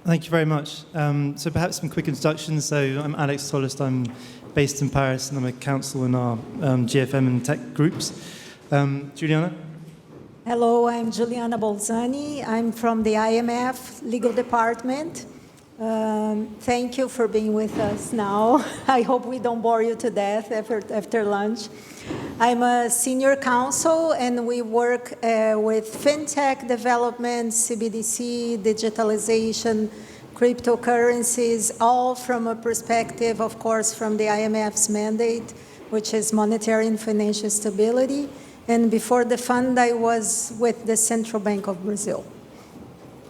Thank you very much. So perhaps some quick introductions. So I'm Alex Tollast. I'm based in Paris, and I'm a counsel in our GFM and tech groups. Juliana? Hello, I'm Juliana Bolzani. I'm from the IMF legal department. Thank you for being with us now. I hope we don't bore you to death after lunch. I'm a senior counsel, and we work with fintech development, CBDC, digitalization, cryptocurrencies, all from a perspective, of course, from the IMF's mandate, which is monetary and financial stability. And before the fund, I was with the Central Bank of Brazil.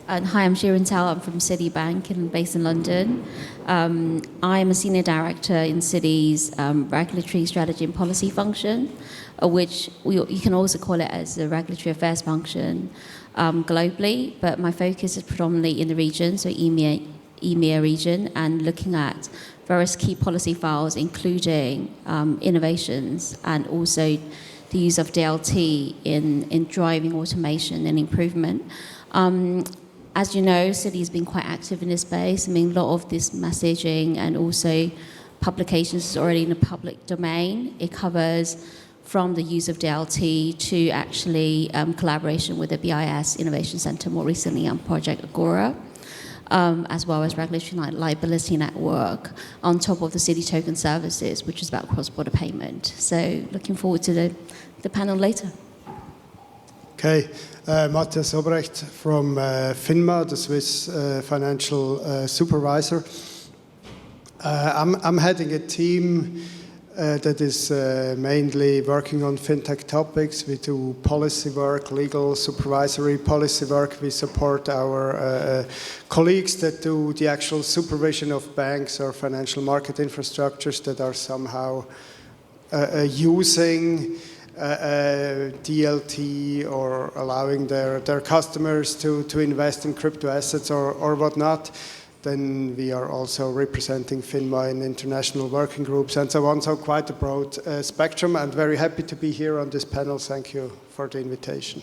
And hi, I'm Shearin. I'm from Citibank and based in London. I'm a senior director in Citi's regulatory strategy and policy function, which you can also call it as the regulatory affairs function globally, but my focus is predominantly in the region, so EMEA region, and looking at various key policy files, including innovations and also the use of DLT in driving automation and improvement. As you know, Citi has been quite active in this space. I mean, a lot of this messaging and also publications is already in the public domain. It covers from the use of DLT to actually collaboration with the BIS Innovation Center, more recently on Project Agora, as well as regulatory liability network on top of the Citi token services, which is about cross-border payment. So looking forward to the panel later. Okay, Matthias Obrecht from FINMA, the Swiss financial supervisor. I'm heading a team that is mainly working on fintech topics. We do policy work, legal, supervisory policy work. We support our colleagues that do the actual supervision of banks or financial market infrastructures that are somehow using DLT or allowing their customers to invest in crypto assets or whatnot. Then we are also representing FINMA in international working groups and so on. So quite a broad spectrum, and very happy to be here on this panel. Thank you for the invitation.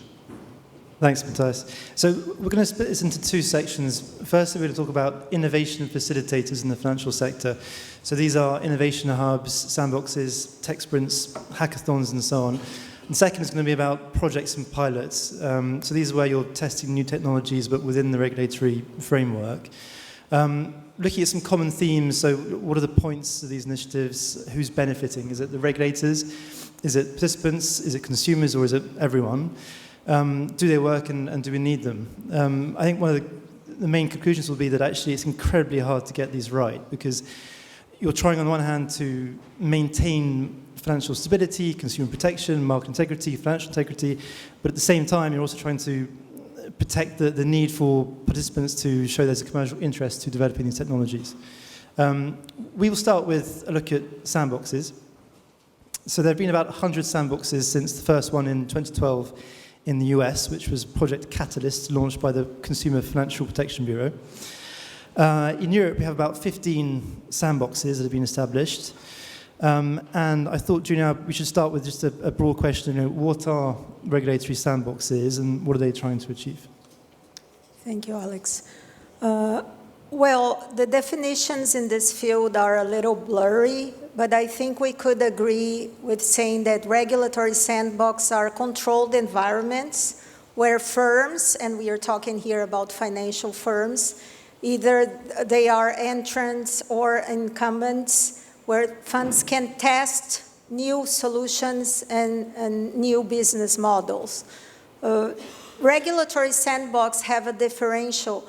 Thanks, Matthias. So we're going to split this into two sections. Firstly, we're going to talk about innovation facilitators in the financial sector. So these are innovation hubs, sandboxes, tech sprints, hackathons, and so on. And second is going to be about projects and pilots. So these are where you're testing new technologies, but within the regulatory framework. Looking at some common themes, so what are the points of these initiatives? Who's benefiting? Is it the regulators? Is it participants? Is it consumers? Or is it everyone? Do they work and do we need them? I think one of the main conclusions will be that actually it's incredibly hard to get these right, because you're trying on one hand to maintain financial stability, consumer protection, market integrity, financial integrity, but at the same time you're also trying to protect the need for participants to show there's a commercial interest to developing these technologies. We will start with a look at sandboxes. So there have been about 100 sandboxes since the first one in 2012 in the US, which was Project Catalyst, launched by the Consumer Financial Protection Bureau. In Europe, we have about 15 sandboxes that have been established. And I thought, Juliana, we should start with just a broad question. What are regulatory sandboxes and what are they trying to achieve? Thank you, Alex. Well, the definitions in this field are a little blurry, but I think we could agree with saying that regulatory sandboxes are controlled environments where firms, and we are talking here about financial firms, either they are entrants or incumbents, where funds can test new solutions and new business models. Regulatory sandboxes have a differential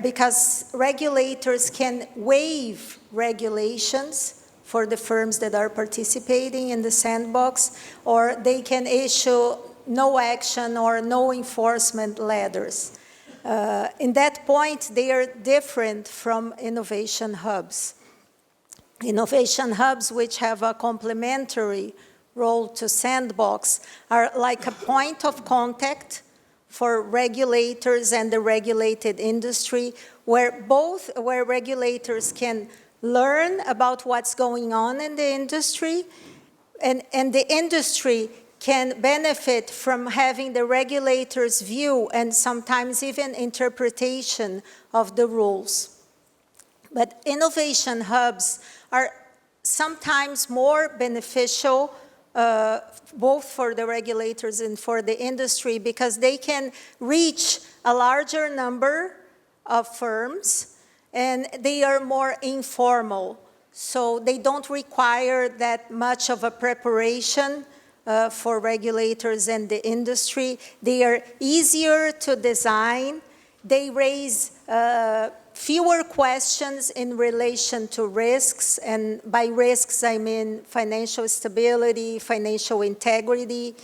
because regulators can waive regulations for the firms that are participating in the sandbox, or they can issue no action or no enforcement letters. In that point, they are different from innovation hubs. Innovation hubs, which have a complementary role to sandbox, are like a point of contact for regulators and the regulated industry, where regulators can learn about what's going on in the industry, and the industry can benefit from having the regulator's view and sometimes even interpretation of the rules. But innovation hubs are sometimes more beneficial both for the regulators and for the industry because they can reach a larger number of firms and they are more informal. So they don't require that much of a preparation for regulators and the industry. They are easier to design. They raise fewer questions in relation to risks, and by risks I mean financial stability, financial integrity,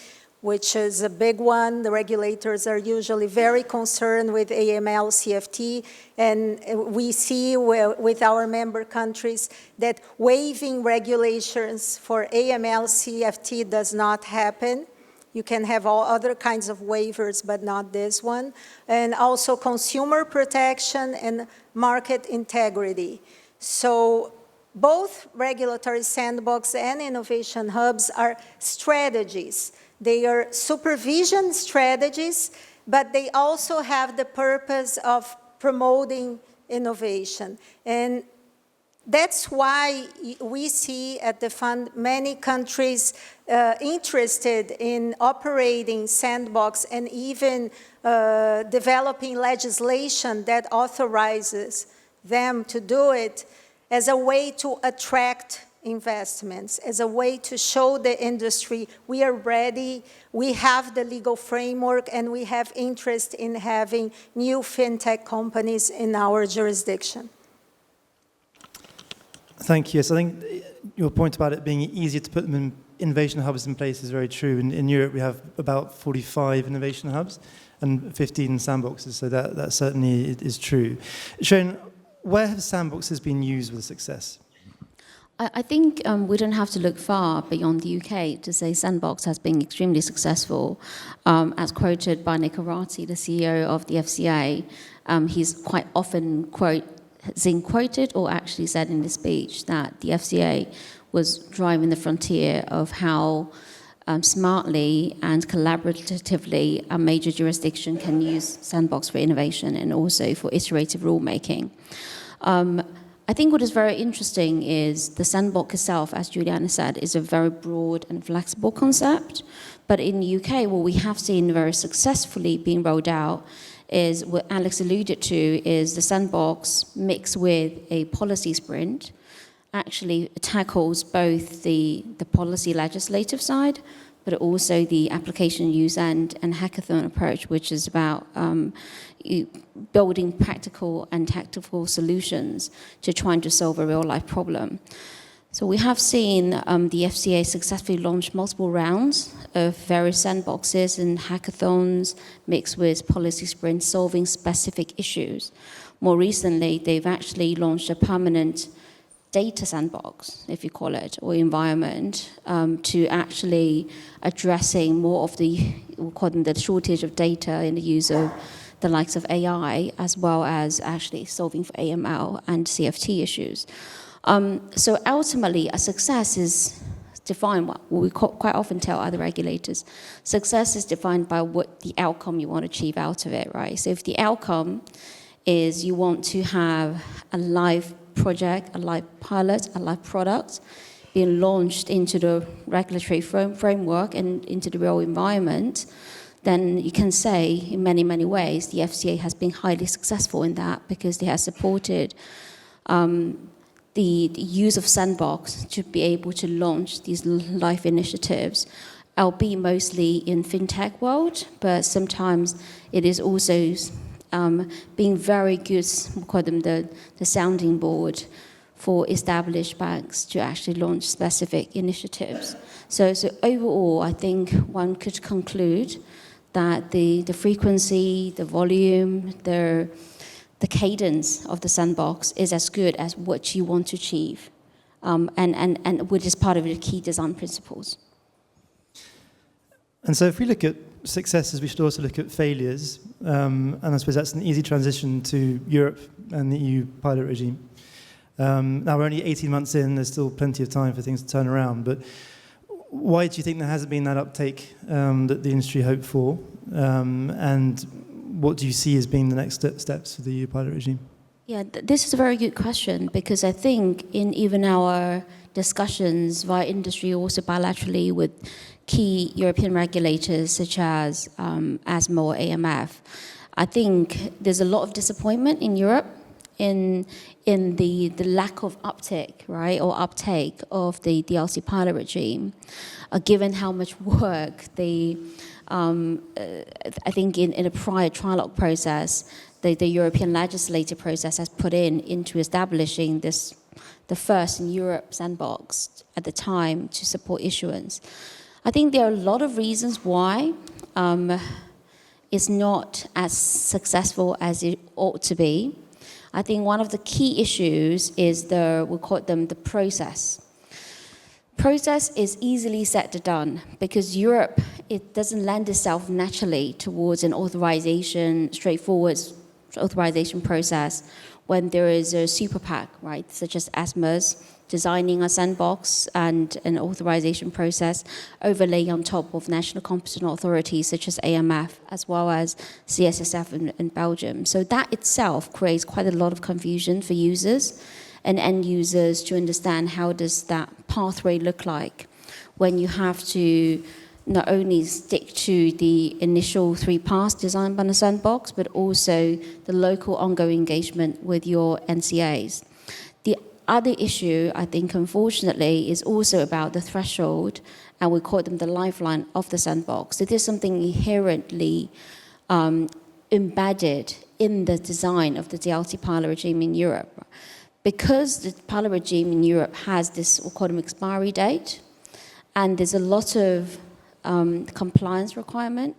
which is a big one. The regulators are usually very concerned with AML, CFT, and we see with our member countries that waiving regulations for AML, CFT does not happen. You can have all other kinds of waivers, but not this one. And also consumer protection and market integrity. So both regulatory sandbox and innovation hubs are strategies. They are supervision strategies, but they also have the purpose of promoting innovation. And that's why we see at the fund many countries interested in operating sandbox and even developing legislation that authorizes them to do it as a way to attract investments, as a way to show the industry we are ready, we have the legal framework, and we have interest in having new fintech companies in our jurisdiction. Thank you. Yes, I think your point about it being easier to put them in innovation hubs in place is very true. In Europe, we have about 45 innovation hubs and 15 sandboxes, so that certainly is true. Shearin, where have sandboxes been used with success? I think we don't have to look far beyond the UK to say Sandbox has been extremely successful. As quoted by Nick Arati, the CEO of the FCA, he's quite often quoted or actually said in his speech that the FCA was driving the frontier of how smartly and collaboratively a major jurisdiction can use Sandbox for innovation and also for iterative rulemaking. I think what is very interesting is the sandbox itself, as Juliana said, is a very broad and flexible concept. But in the UK, what we have seen very successfully being rolled out is what Alex alluded to is the sandbox mixed with a policy sprint actually tackles both the policy legislative side, but also the application use and hackathon approach, which is about building practical and tactical solutions to trying to solve a real-life problem. So we have seen the FCA successfully launch multiple rounds of various sandboxes and hackathons mixed with policy sprints solving specific issues. More recently, they've actually launched a permanent data sandbox, if you call it, or environment, to actually addressing more of the, we'll call them the shortage of data in the use of the likes of AI, as well as actually solving for AML and CFT issues. So ultimately, a success is defined, what we quite often tell other regulators, success is defined by what the outcome you want to achieve out of it, right? So if the outcome is you want to have a live project, a live pilot, a live product being launched into the regulatory framework and into the real environment, then you can say in many, many ways the FCA has been highly successful in that because they have supported the use of Sandbox to be able to launch these live initiatives, albeit mostly in fintech world, but sometimes it is also being very good, we call them the sounding board for established banks to actually launch specific initiatives. So overall, I think one could conclude that the frequency, the volume, the cadence of the sandbox is as good as what you want to achieve, and which is part of the key design principles. And so if we look at successes, we should also look at failures. And I suppose that's an easy transition to Europe and the EU pilot regime. Now we're only 18 months in, there's still plenty of time for things to turn around. But why do you think there hasn't been that uptake that the industry hoped for? And what do you see as being the next steps for the EU pilot regime? Yeah, this is a very good question, because I think in even our discussions via industry, also bilaterally with key European regulators such as ESMA or AMF, I think there's a lot of disappointment in Europe in the lack of uptake, right, or uptake of the DLC pilot regime, given how much work I think in a prior trilogue process, the European legislative process has put into establishing the first in Europe sandbox at the time to support issuance. I think there are a lot of reasons why it's not as successful as it ought to be. I think one of the key issues is we call them the process. Process is easily said to done, because Europe, it doesn't lend itself naturally towards an straightforward authorization process when there is a super PAC, right, such as ESMA's, designing a sandbox and an authorization process overlaying on top of national competent authorities such as AMF, as well as CSSF in Belgium. So that itself creates quite a lot of confusion for users and end users to understand how does that pathway look like when you have to not only stick to the initial 3 paths designed by the sandbox, but also the local ongoing engagement with your NCAs. The other issue, I think, unfortunately, is also about the threshold, and we call them the lifeline of the sandbox. It is something inherently embedded in the design of the DLT pilot regime in Europe. Because the pilot regime in Europe has this, we'll call them expiry date, and there's a lot of compliance requirement,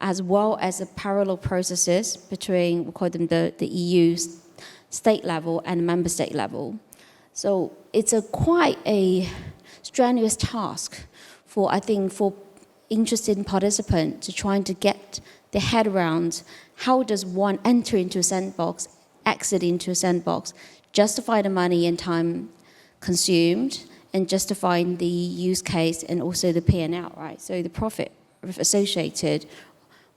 as well as the parallel processes between, we'll call them the EU state level and member state level. So it's quite a strenuous task for interested participants to trying to get their head around how does one enter into a sandbox, exit into a sandbox, justify the money and time consumed, and justifying the use case and also the P&L, right? So the profit associated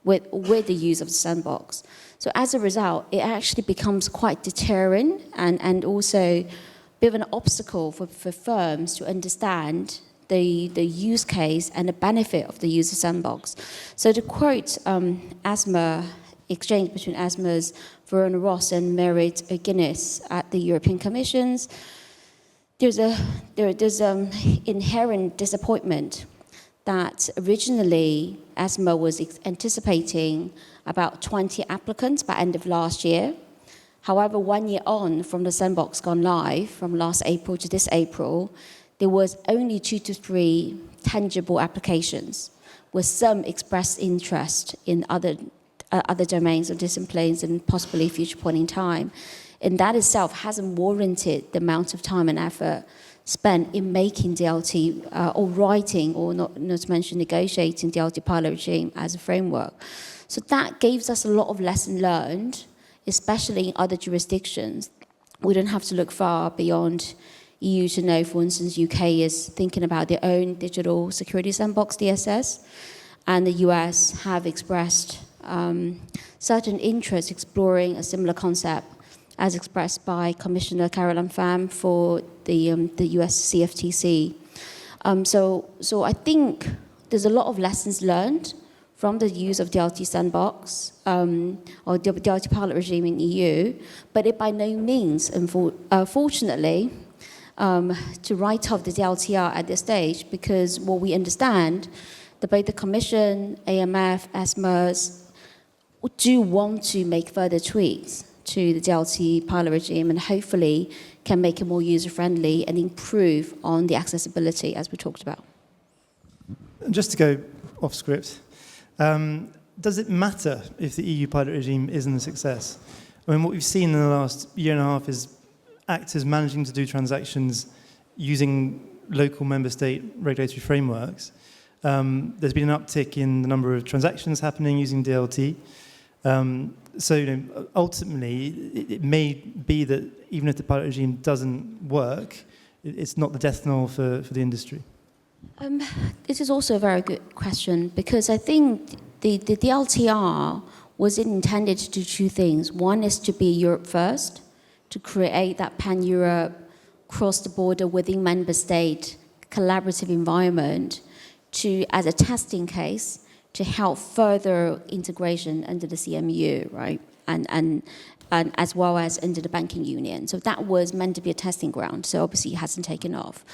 with the use of the sandbox. So as a result, it actually becomes quite deterrent and also a bit of an obstacle for firms to understand the use case and the benefit of the user sandbox. So to quote ESMA, exchange between ESMA's Verona Ross and Merit Guinness at the European Commission's, there's inherent disappointment that originally ESMA was anticipating about 20 applicants by end of last year. However, 1 year on from the sandbox gone live, from last April to this April, there was only 2 to 3 tangible applications, with some expressed interest in other domains or disciplines and possibly future point in time. And that itself hasn't warranted the amount of time and effort spent in making DLT or writing, or not to mention negotiating DLT pilot regime as a framework. So that gives us a lot of lesson learned, especially in other jurisdictions. We don't have to look far beyond EU to know, for instance, UK is thinking about their own digital security sandbox, DSS, and the US have expressed certain interest exploring a similar concept as expressed by Commissioner Caroline Pham for the US CFTC. So I think there's a lot of lessons learned from the use of DLT sandbox or DLT pilot regime in EU, but it by no means, fortunately, to write off the DLTR at this stage, because what we understand, both the Commission, AMF, ESMAs do want to make further tweaks to the DLT pilot regime and hopefully can make it more user-friendly and improve on the accessibility as we talked about. Just to go off script, does it matter if the EU pilot regime isn't a success? I mean, what we've seen in the last year and a half is actors managing to do transactions using local member state regulatory frameworks. There's been an uptick in the number of transactions happening using DLT. So ultimately, it may be that even if the pilot regime doesn't work, it's not the death knell for the industry. This is also a very good question, because I think the DLTR was intended to do two things. One is to be Europe first, to create that pan-Europe, cross-the-border within member state collaborative environment to, as a testing case, to help further integration under the CMU, right? And as well as under the banking union. So that was meant to be a testing ground. So obviously it hasn't taken off.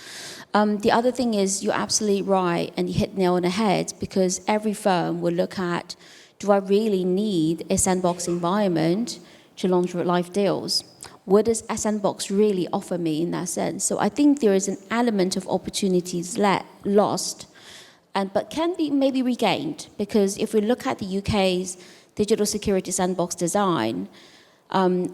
The other thing is, you're absolutely right, and you hit the nail on the head, because every firm will look at, do I really need a sandbox environment to launch live deals? What does a sandbox really offer me in that sense? So I think there is an element of opportunities lost, but can be maybe regained, because if we look at the UK's digital security sandbox design,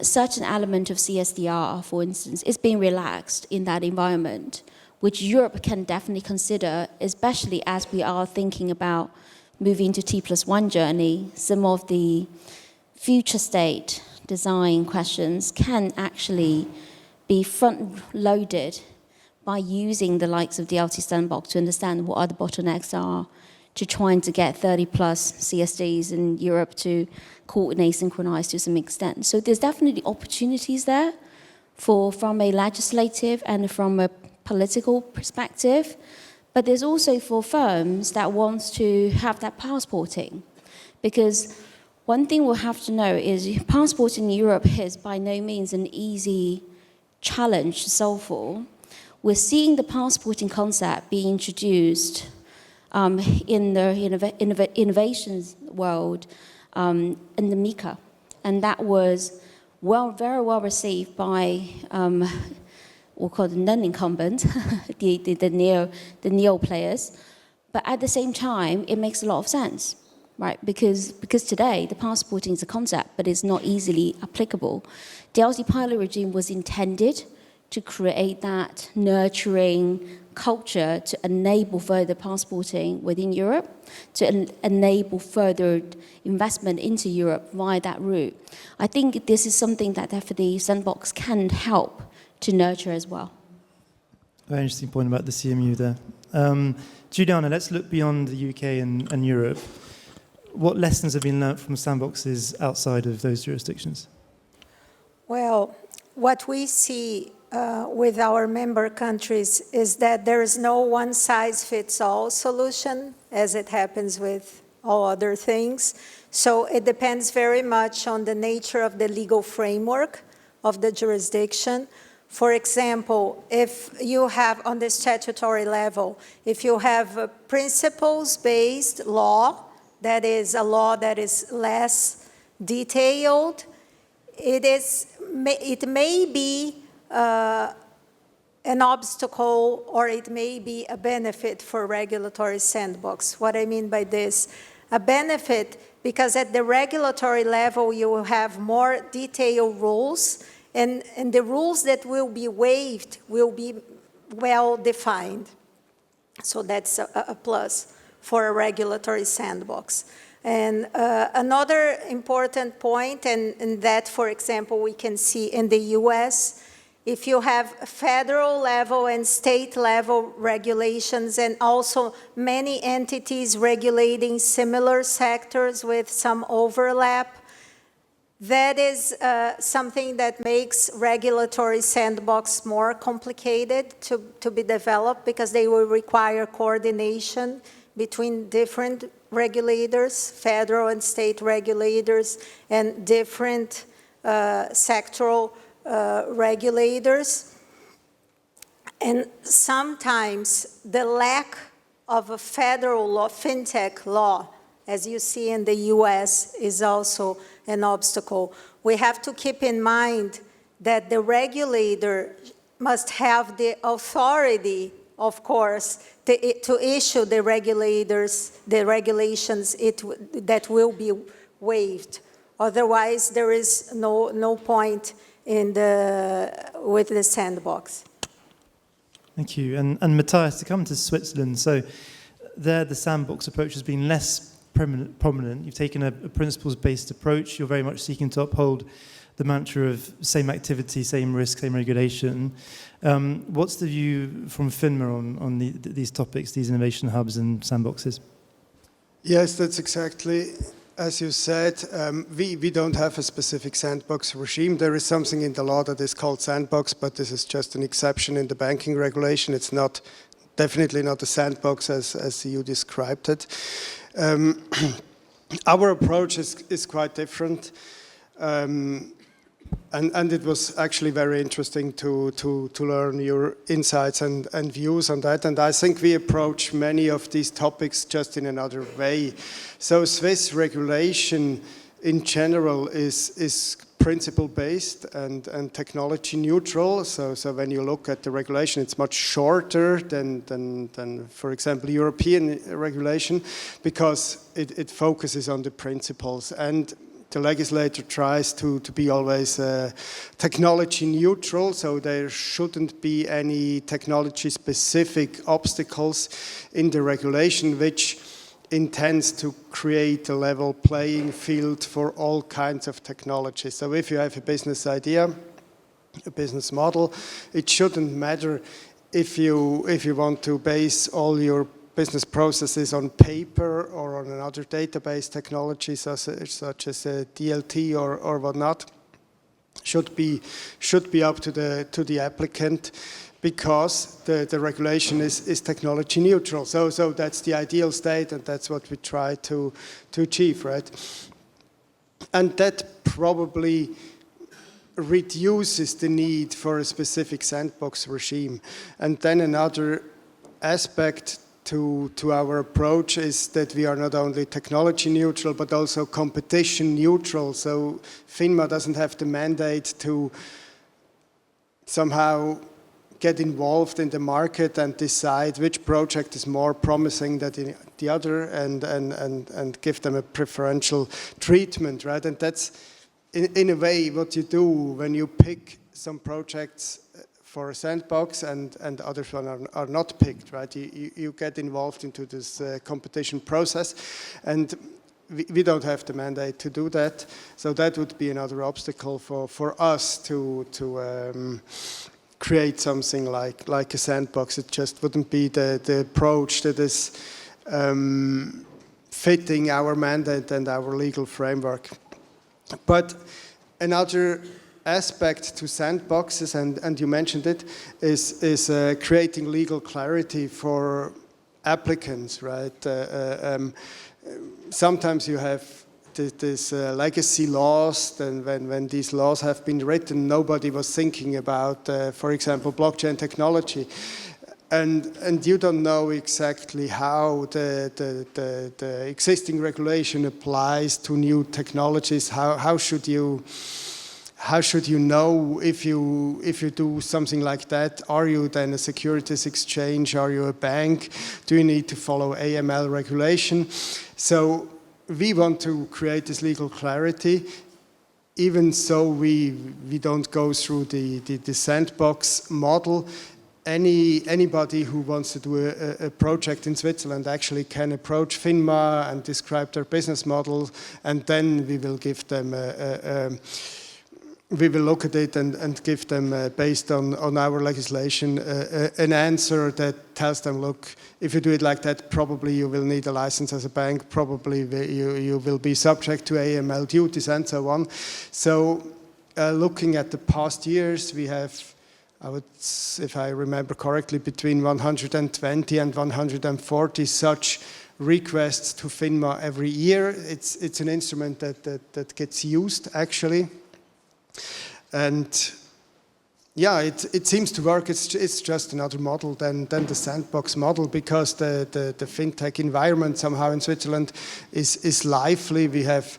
certain element of CSDR, for instance, is being relaxed in that environment, which Europe can definitely consider, especially as we are thinking about moving to T+1 journey. Some of the future state design questions can actually be front-loaded by using the likes of DLT Sandbox to understand what other bottlenecks are, to trying to get 30-plus CSDs in Europe to coordinate, synchronize to some extent. So there's definitely opportunities there from a legislative and from a political perspective, but there's also for firms that wants to have that passporting, because one thing we'll have to know is passporting in Europe is by no means an easy challenge to solve for. We're seeing the passporting concept being introduced in the innovations world in the MECA, and that was very well received by we'll call the non-incumbent, the neo players. But at the same time, it makes a lot of sense, right? Because today, the passporting is a concept, but it's not easily applicable. The DLT pilot regime was intended to create that nurturing culture to enable further passporting within Europe, to enable further investment into Europe via that route. I think this is something that definitely Sandbox can help to nurture as well. Very interesting point about the CMU there. Juliana, let's look beyond the UK and Europe. What lessons have been learnt from sandboxes outside of those jurisdictions? Well, what we see with our member countries is that there is no one-size-fits-all solution, as it happens with all other things. So it depends very much on the nature of the legal framework of the jurisdiction. For example, if you have, on the statutory level, if you have a principles-based law, that is a law that is less detailed, it may be an obstacle, or it may be a benefit for regulatory sandbox. What I mean by this, a benefit, because at the regulatory level you will have more detailed rules, and the rules that will be waived will be well defined. So that's a plus for a regulatory sandbox. And another important point, and that, for example, we can see in the US, if you have federal level and state level regulations, and also many entities regulating similar sectors with some overlap, that is something that makes regulatory sandbox more complicated to be developed, because they will require coordination between different regulators, federal and state regulators, and different sectoral regulators. And sometimes the lack of a federal law, fintech law, as you see in the US, is also an obstacle. We have to keep in mind that the regulator must have the authority, of course, to issue the regulations that will be waived. Otherwise, there is no point with the sandbox. Thank you. And Matthias, to come to Switzerland, so there the sandbox approach has been less prominent. You've taken a principles-based approach. You're very much seeking to uphold the mantra of same activity, same risk, same regulation. What's the view from FINMA on these topics, these innovation hubs and sandboxes? Yes, that's exactly as you said. We don't have a specific sandbox regime. There is something in the law that is called sandbox, but this is just an exception in the banking regulation. It's definitely not a sandbox as you described it. Our approach is quite different. And it was actually very interesting to learn your insights and views on that. And I think we approach many of these topics just in another way. So Swiss regulation in general is principle-based and technology neutral. So when you look at the regulation, it's much shorter than for example, European regulation, because it focuses on the principles. And the legislator tries to be always technology neutral, so there shouldn't be any technology-specific obstacles in the regulation, which intends to create a level playing field for all kinds of technology. So if you have a business idea, a business model, it shouldn't matter if you want to base all your business processes on paper or on another database technology such as a DLT or whatnot. Should be up to the applicant, because the regulation is technology neutral. So that's the ideal state, and that's what we try to achieve, right? And that probably reduces the need for a specific sandbox regime. And then another aspect to our approach is that we are not only technology neutral, but also competition neutral. So FINMA doesn't have the mandate to somehow get involved in the market and decide which project is more promising than the other and give them a preferential treatment, right? And that's in a way what you do when you pick some projects for a sandbox and others are not picked, right? You get involved into this competition process, and we don't have the mandate to do that. So that would be another obstacle for us to create something like a sandbox. It just wouldn't be the approach that is fitting our mandate and our legal framework. But another aspect to sandboxes, and you mentioned it, is creating legal clarity for applicants, right? Sometimes you have this legacy laws, and when these laws have been written, nobody was thinking about, for example, blockchain technology. And you don't know exactly how the existing regulation applies to new technologies. How should you know if you do something like that? Are you then a securities exchange? Are you a bank? Do you need to follow AML regulation? So we want to create this legal clarity, even so we don't go through the sandbox model. Anybody who wants to do a project in Switzerland actually can approach FINMA and describe their business model, and then we will give them we will look at it and give them, based on our legislation, an answer that tells them, look, if you do it like that, probably you will need a license as a bank, probably you will be subject to AML duties and so on. So looking at the past years, we have, if I remember correctly, between 120 and 140 such requests to FINMA every year. It's an instrument that gets used, actually. And yeah, it seems to work. It's just another model than the sandbox model, because the fintech environment somehow in Switzerland is lively. We have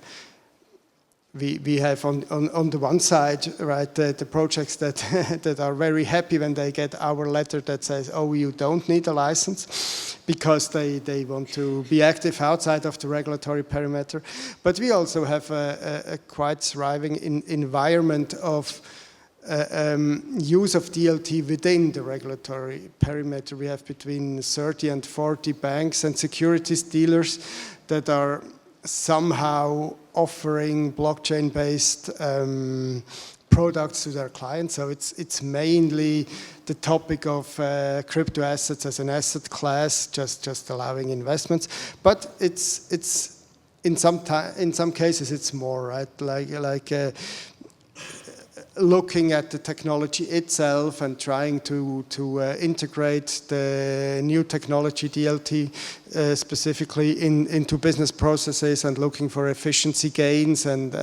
on the one side, right, the projects that are very happy when they get our letter that says, oh, you don't need a license, because they want to be active outside of the regulatory perimeter. But we also have a quite thriving environment of use of DLT within the regulatory perimeter. We have between 30 and 40 banks and securities dealers that are somehow offering blockchain-based products to their clients. So it's mainly the topic of crypto assets as an asset class, just allowing investments. But it's in some cases it's more, right, like looking at the technology itself and trying to integrate the new technology, DLT, specifically into business processes and looking for efficiency gains and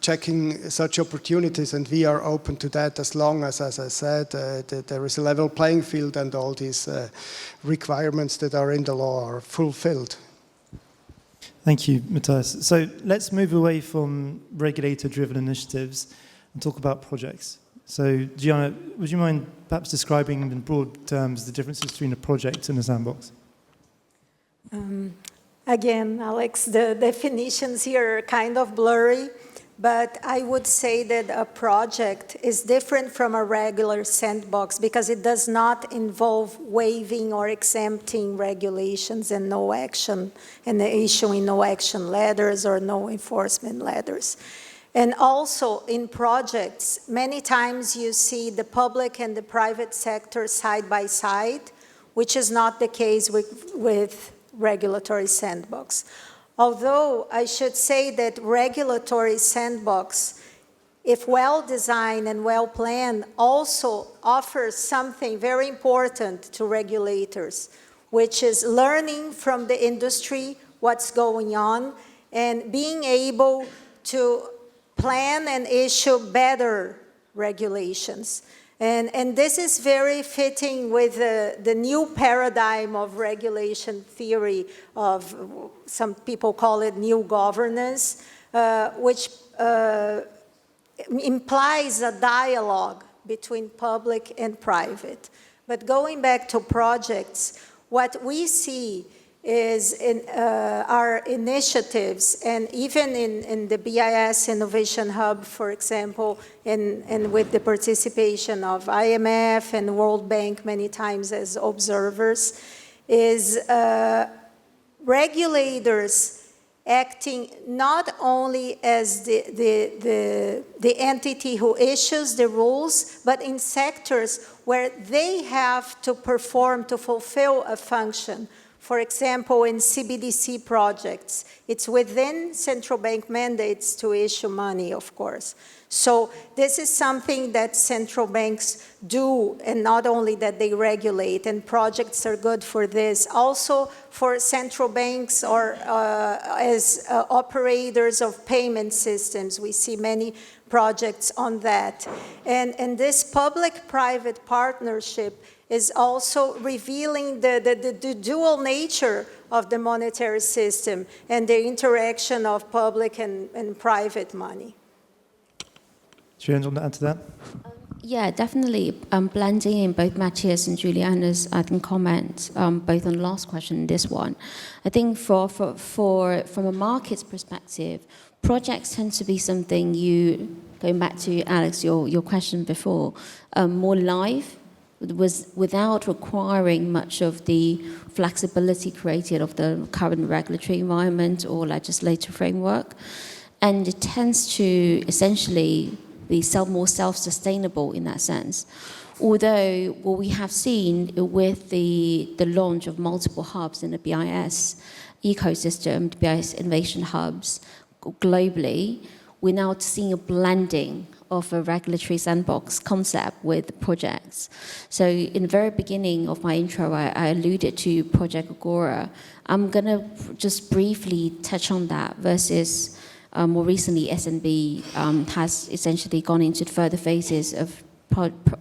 checking such opportunities. And we are open to that as long as I said, there is a level playing field and all these requirements that are in the law are fulfilled. Thank you, Matthias. So let's move away from regulator-driven initiatives and talk about projects. So, Juliana, would you mind perhaps describing in broad terms the differences between a project and a sandbox? Again, Alex, the definitions here are kind of blurry, but I would say that a project is different from a regular sandbox because it does not involve waiving or exempting regulations and no action, and issuing no action letters or no enforcement letters. And also in projects, many times you see the public and the private sector side by side, which is not the case with regulatory sandbox. Although I should say that regulatory sandbox, if well designed and well planned, also offers something very important to regulators, which is learning from the industry what's going on and being able to plan and issue better regulations. And this is very fitting with the new paradigm of regulation theory of, some people call it new governance, which implies a dialogue between public and private. But going back to projects, what we see is in our initiatives, and even in the BIS Innovation Hub, for example, and with the participation of IMF and World Bank many times as observers, is regulators acting not only as the entity who issues the rules, but in sectors where they have to perform to fulfill a function. For example, in CBDC projects, it's within central bank mandates to issue money, of course. So this is something that central banks do, and not only that they regulate, and projects are good for this. Also for central banks or as operators of payment systems, we see many projects on that. And this public-private partnership is also revealing the dual nature of the monetary system and the interaction of public and private money. Shearin, do you want to add to that? Yeah, definitely. Blending in both Matthias and Juliana's, I think, comments, both on the last question and this one. I think from a market's perspective, projects tend to be something going back to Alex, your question before, more live, was without requiring much of the flexibility created of the current regulatory environment or legislative framework. And it tends to essentially be more self-sustainable in that sense. Although what we have seen with the launch of multiple hubs in the BIS ecosystem, the BIS innovation hubs globally, we're now seeing a blending of a regulatory sandbox concept with projects. So in the very beginning of my intro, I alluded to Project Agora. I'm going to just briefly touch on that versus more recently SNB has essentially gone into further phases of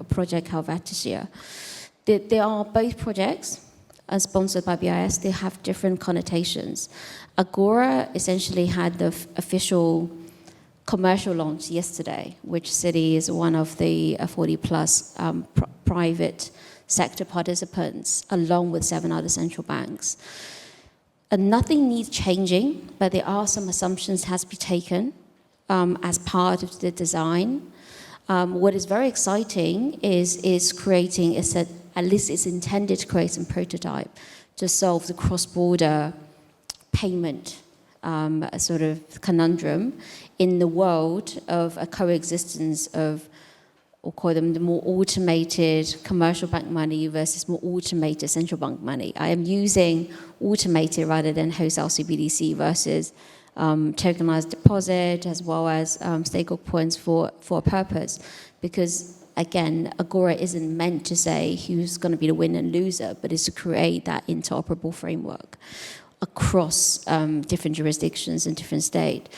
Project Helvetia. They are both projects sponsored by BIS. They have different connotations. Agora essentially had the official commercial launch yesterday, which Citi is one of the 40-plus private sector participants, along with 7 other central banks. And nothing needs changing, but there are some assumptions has to be taken as part of the design. What is very exciting is creating, at least it's intended to create some prototype to solve the cross-border payment sort of conundrum in the world of a coexistence of, we'll call them the more automated commercial bank money versus more automated central bank money. I am using automated rather than wholesale CBDC versus tokenized deposit as well as stable points for a purpose. Because again, Agora isn't meant to say who's going to be the winner and loser, but it's to create that interoperable framework across different jurisdictions and different states.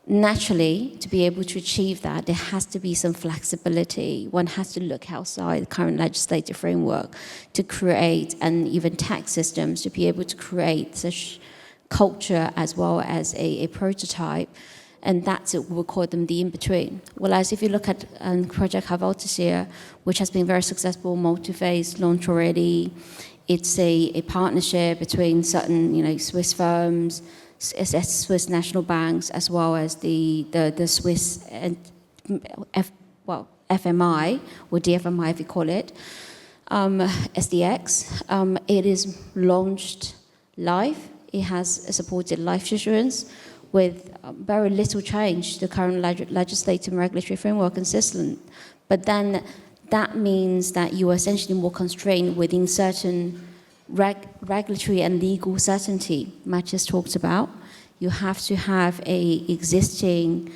Naturally, to be able to achieve that, there has to be some flexibility. One has to look outside the current legislative framework to create, and even tax systems, to be able to create such culture as well as a prototype. And that's it, we'll call them the in-between. Whereas if you look at Project Havaltisir, which has been very successful, multi-phase launch already, it's a partnership between certain Swiss firms, Swiss national banks, as well as the Swiss FMI, or DFMI if you call it, SDX. It is launched live. It has supported life assurance with very little change to the current legislative and regulatory framework in Switzerland. But then that means that you are essentially more constrained within certain regulatory and legal certainty Matthias talked about. You have to have a existing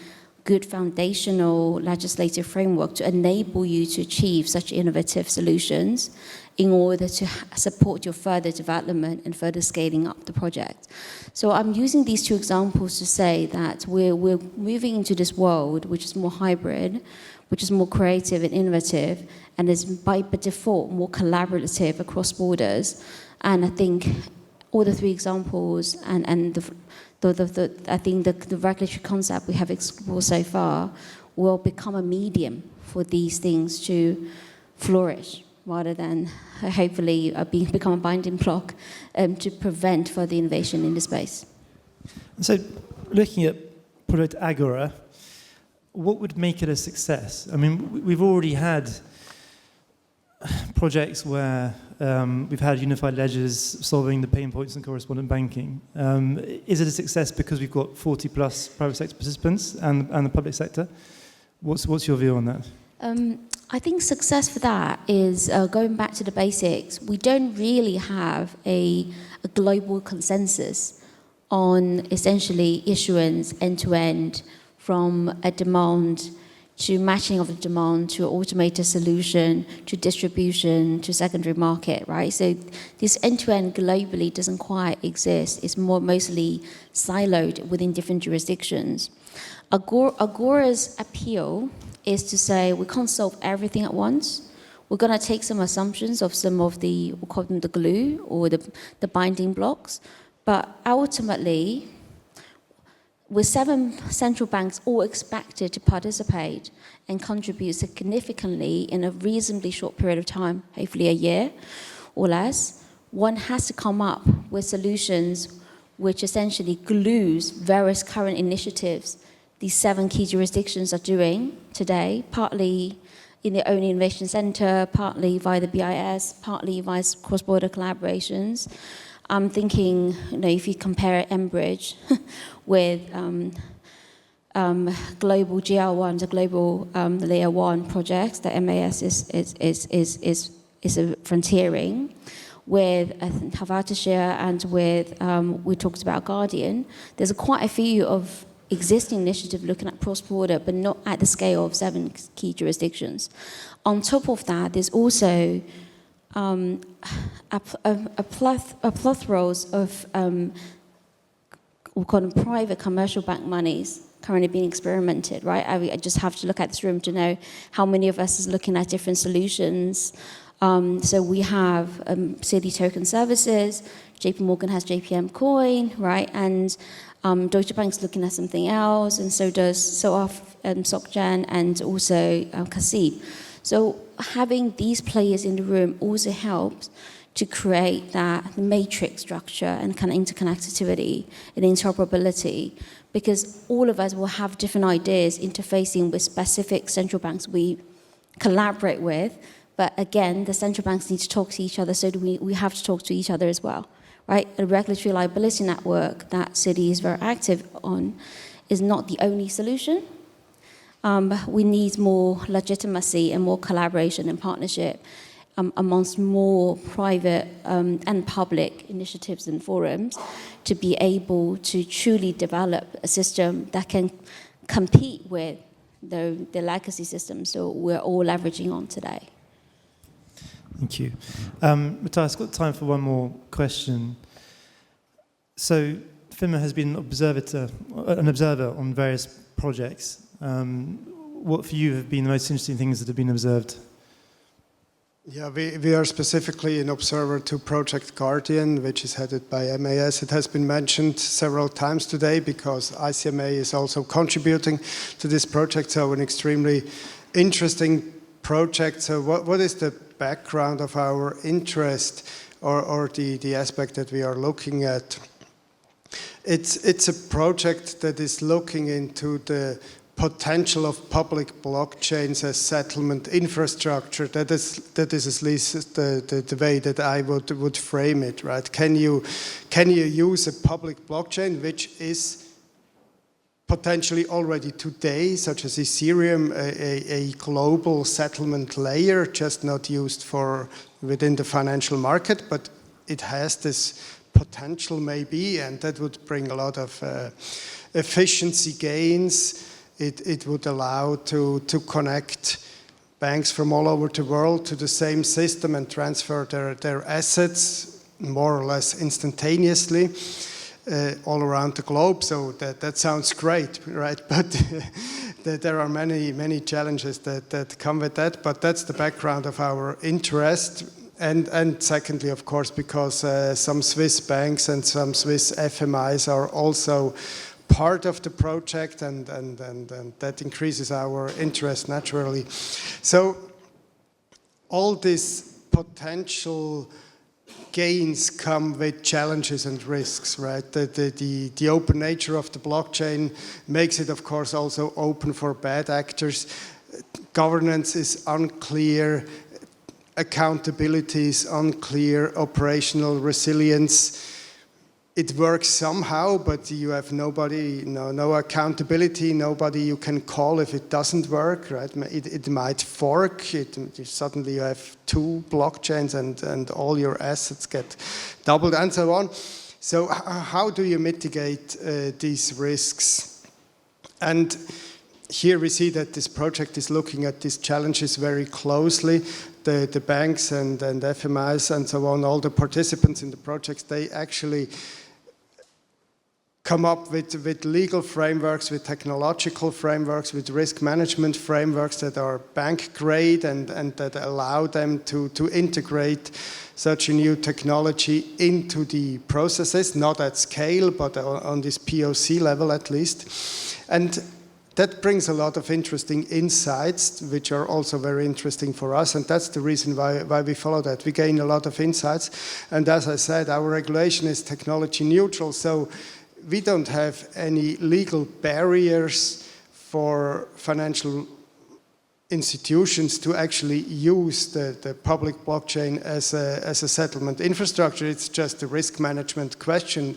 good foundational legislative framework to enable you to achieve such innovative solutions in order to support your further development and further scaling up the project. So I'm using these two examples to say that we're moving into this world which is more hybrid, which is more creative and innovative, and is by default more collaborative across borders. And I think all the three examples and I think the regulatory concept we have explored so far will become a medium for these things to flourish, rather than hopefully become a binding block to prevent further innovation in the space. So, looking at Project Agora, what would make it a success? I mean, we've already had projects where we've had unified ledgers solving the pain points in correspondent banking. Is it a success because we've got 40 plus private sector participants and the public sector? What's your view on that? I think success for that is going back to the basics. We don't really have a global consensus on essentially issuance end-to-end, from a demand to matching of the demand to automated solution to distribution to secondary market, right? So this end-to-end globally doesn't quite exist. It's mostly siloed within different jurisdictions. Agora's appeal is to say we can't solve everything at once. We're going to take some assumptions of some of the, we'll call them the glue or the binding blocks, but ultimately, with 7 central banks all expected to participate and contribute significantly in a reasonably short period of time, hopefully a year or less, one has to come up with solutions which essentially glues various current initiatives these 7 key jurisdictions are doing today, partly in their own innovation center, partly via the BIS, partly via cross-border collaborations. I'm thinking, if you compare Enbridge with global GL1, the global layer 1 projects that EMEA is frontiering, with Havaltisir and with, we talked about Guardian, there's quite a few of existing initiatives looking at cross-border, but not at the scale of 7 key jurisdictions. On top of that, there's also a plethora of we'll call them private commercial bank monies currently being experimented, right? I just have to look at this room to know how many of us is looking at different solutions. So we have Citi Token Services, JP Morgan has JPM Coin, right? And Deutsche Bank's looking at something else, and so does SocGen, and also Citi. So having these players in the room also helps to create that matrix structure and kind of interconnectivity and interoperability because all of us will have different ideas interfacing with specific central banks we collaborate with. But again, the central banks need to talk to each other, so do we have to talk to each other as well, right? A regulatory liability network that Citi is very active on is not the only solution. We need more legitimacy and more collaboration and partnership amongst more private and public initiatives and forums to be able to truly develop a system that can compete with the legacy systems that we're all leveraging on today. Thank you. Matthias, got time for one more question. So FINMA has been an observer on various projects. What for you have been the most interesting things that have been observed? Yeah, we are specifically an observer to Project Guardian, which is headed by EMEA. It has been mentioned several times today because ICMA is also contributing to this project, so an extremely interesting project. So what is the background of our interest or the aspect that we are looking at? It's a project that is looking into the potential of public blockchains as settlement infrastructure. That is at least the way that I would frame it, right? Can you use a public blockchain which is potentially already today, such as Ethereum, a global settlement layer, just not used for within the financial market, but it has this potential maybe, and that would bring a lot of efficiency gains. It would allow to connect banks from all over the world to the same system and transfer their assets more or less instantaneously all around the globe. So that sounds great, right? But there are many challenges that come with that. But that's the background of our interest. And secondly, of course, because some Swiss banks and some Swiss FMIs are also part of the project, and that increases our interest naturally. So all these potential gains come with challenges and risks, right? The open nature of the blockchain makes it, of course, also open for bad actors. Governance is unclear, accountability is unclear, operational resilience. It works somehow, but you have nobody, no accountability, nobody you can call if it doesn't work, right? It might fork, suddenly you have two blockchains and all your assets get doubled and so on. So how do you mitigate these risks? And here we see that this project is looking at these challenges very closely. The banks and FMIs and so on, all the participants in the projects, they actually come up with legal frameworks, with technological frameworks, with risk management frameworks that are bank grade and that allow them to integrate such a new technology into the processes, not at scale, but on this POC level at least. And that brings a lot of interesting insights, which are also very interesting for us, and that's the reason why we follow that. We gain a lot of insights, and as I said, our regulation is technology neutral, so we don't have any legal barriers for financial institutions to actually use the public blockchain as a settlement infrastructure. It's just a risk management question.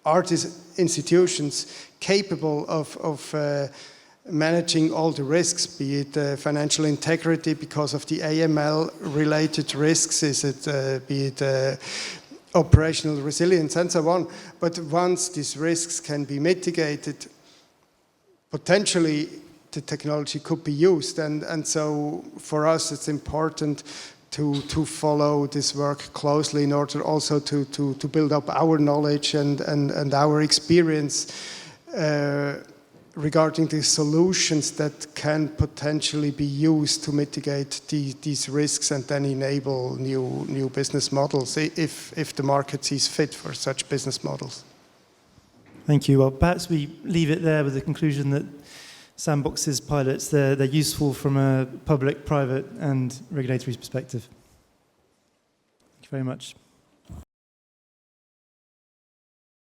Are these institutions capable of managing all the risks, be it financial integrity because of the AML-related risks, be it operational resilience and so on. But once these risks can be mitigated, potentially the technology could be used. And so for us it's important to follow this work closely in order also to build up our knowledge and our experience regarding the solutions that can potentially be used to mitigate these risks and then enable new business models if the market sees fit for such business models. Thank you. Well, perhaps we leave it there with the conclusion that Sandboxes pilots, they're useful from a public, private and regulatory perspective. Thank you very much.